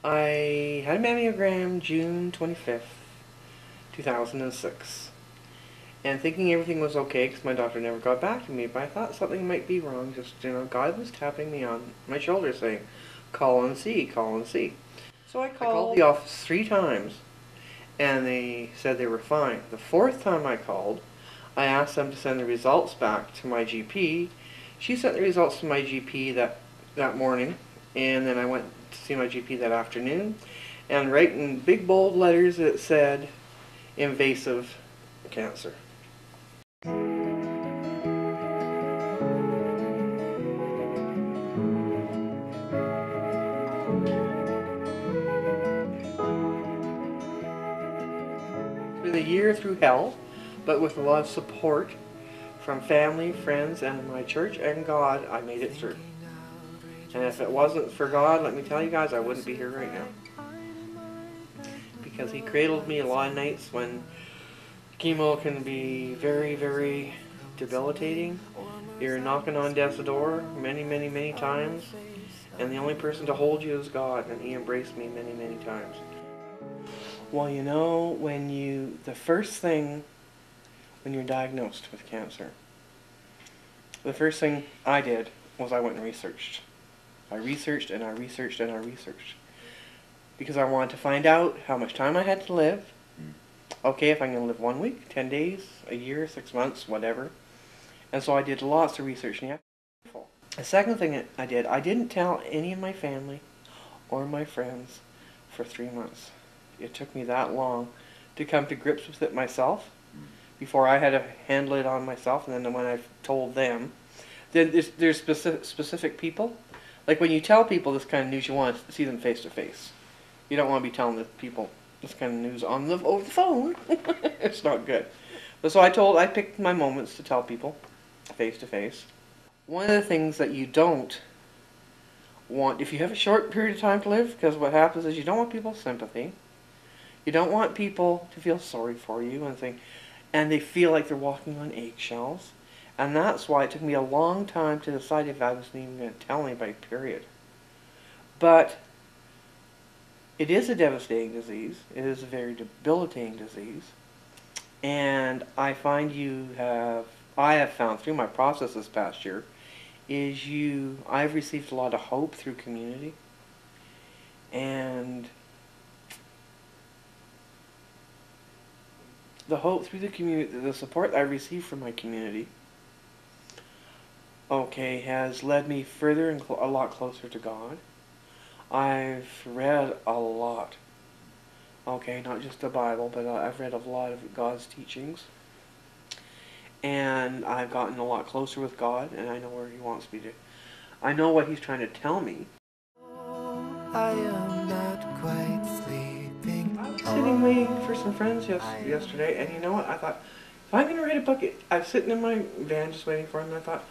I had a mammogram June 25th, 2006. And thinking everything was okay because my doctor never got back to me, but I thought something might be wrong. Just, God was tapping me on my shoulder saying, call and see, call and see. So I called the office 3 times, and they said they were fine. The 4th time I called, I asked them to send the results back to my GP. She sent the results to my GP that morning, and then I went to see my GP that afternoon, and right in big bold letters it said, invasive cancer. It's been a year through hell, but with a lot of support from family, friends, and my church and God, I made it through. And if it wasn't for God, let me tell you guys, I wouldn't be here right now. Because He cradled me a lot of nights when chemo can be very, very debilitating. You're knocking on death's door many, many, many times, and the only person to hold you is God, and He embraced me many, many times. Well, the first thing when you're diagnosed with cancer, the first thing I did was I went and researched. I researched and I researched and I researched. Because I wanted to find out how much time I had to live. Okay, if I'm going to live 1 week, 10 days, a year, 6 months, whatever. And so I did lots of research. And the second thing I did, I didn't tell any of my family or my friends for 3 months. It took me that long to come to grips with it myself before I had to handle it on myself. And then when I told them, then there's specific people. Like when you tell people this kind of news, you want to see them face to face. You don't want to be telling the people this kind of news over the phone. It's not good. But so I picked my moments to tell people face to face. One of the things that you don't want, if you have a short period of time to live, because what happens is you don't want people's sympathy. You don't want people to feel sorry for you and they feel like they're walking on eggshells. And that's why it took me a long time to decide if I wasn't even going to tell anybody, period. But it is a devastating disease. It is a very debilitating disease. And I have found through my process this past year, I've received a lot of hope through community. And the hope through the community, the support I received from my community, has led me further and a lot closer to God. I've read a lot. Not just the Bible, but I've read a lot of God's teachings. And I've gotten a lot closer with God, and I know where He wants me to. I know what He's trying to tell me. I am not quite sleeping. I was sitting waiting for some friends yesterday, and you know what? I thought, if I'm going to write a book, I was sitting in my van just waiting for them, and I thought,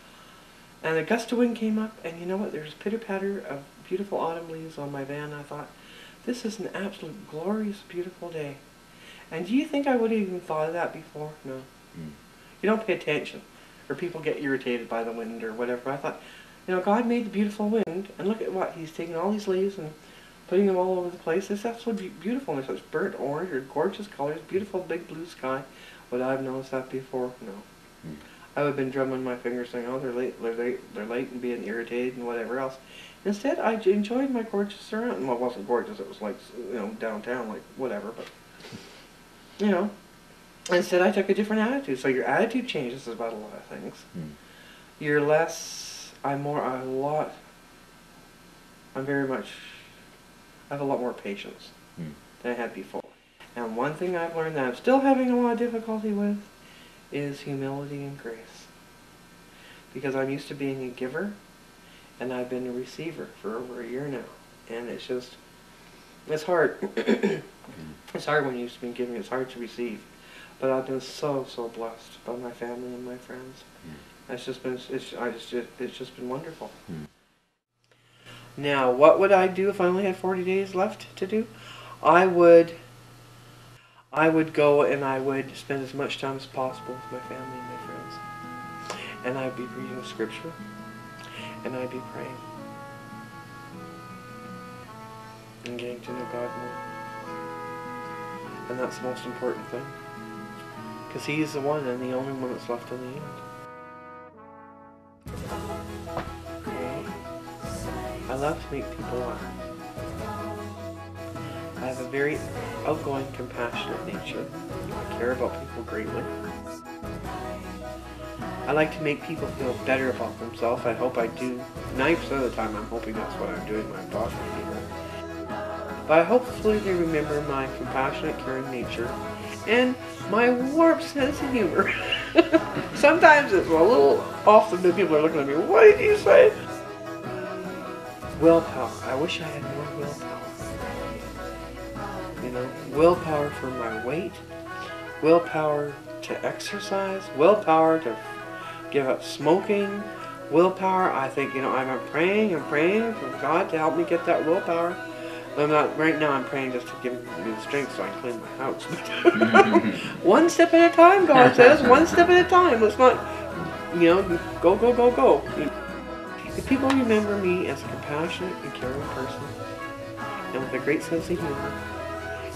and a gust of wind came up, and you know what? There's pitter-patter of beautiful autumn leaves on my van. I thought, this is an absolute glorious, beautiful day. And do you think I would have even thought of that before? No. You don't pay attention, or people get irritated by the wind or whatever. I thought, God made the beautiful wind, and look at what He's taking all these leaves and putting them all over the place. It's absolutely beautiful. And there's such burnt orange or gorgeous colors, beautiful big blue sky. Would I have noticed that before? No. I would have been drumming my fingers saying, oh, they're late, and being irritated and whatever else. Instead, I enjoyed my gorgeous surroundings. Well, it wasn't gorgeous. It was like, downtown, like whatever. But, instead I took a different attitude. So your attitude changes about a lot of things. You're less, I have a lot more patience than I had before. And one thing I've learned that I'm still having a lot of difficulty with is humility and grace. Because I'm used to being a giver, and I've been a receiver for over a year now. And it's hard. It's hard when you've been giving, it's hard to receive. But I've been so, so blessed by my family and my friends. It's just been wonderful. Now, what would I do if I only had 40 days left to do? I would go and I would spend as much time as possible with my family and my friends. And I'd be reading scripture. And I'd be praying. and getting to know God more. And that's the most important thing. Because He's the one and the only one that's left in the end. I love to make people laugh. I have a very outgoing, compassionate nature. I care about people greatly. I like to make people feel better about themselves. I hope I do. 90% of the time I'm hoping that's what I'm doing when I'm talking to people. But hopefully they remember my compassionate, caring nature and my warped sense of humor. Sometimes it's a little off the new people are looking at me, what did you say? Willpower. I wish I had more willpower. You know, willpower for my weight, willpower to exercise, willpower to give up smoking, willpower. I think, you know, I'm praying for God to help me get that willpower. Right now I'm praying just to give me the strength so I can clean my house. One step at a time, God says, one step at a time. Let's not, you know, go. If people remember me as a compassionate and caring person, and with a great sense of humor,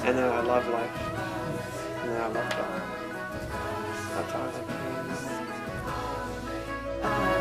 and that I love life, and that I love God, that's all I like to hear.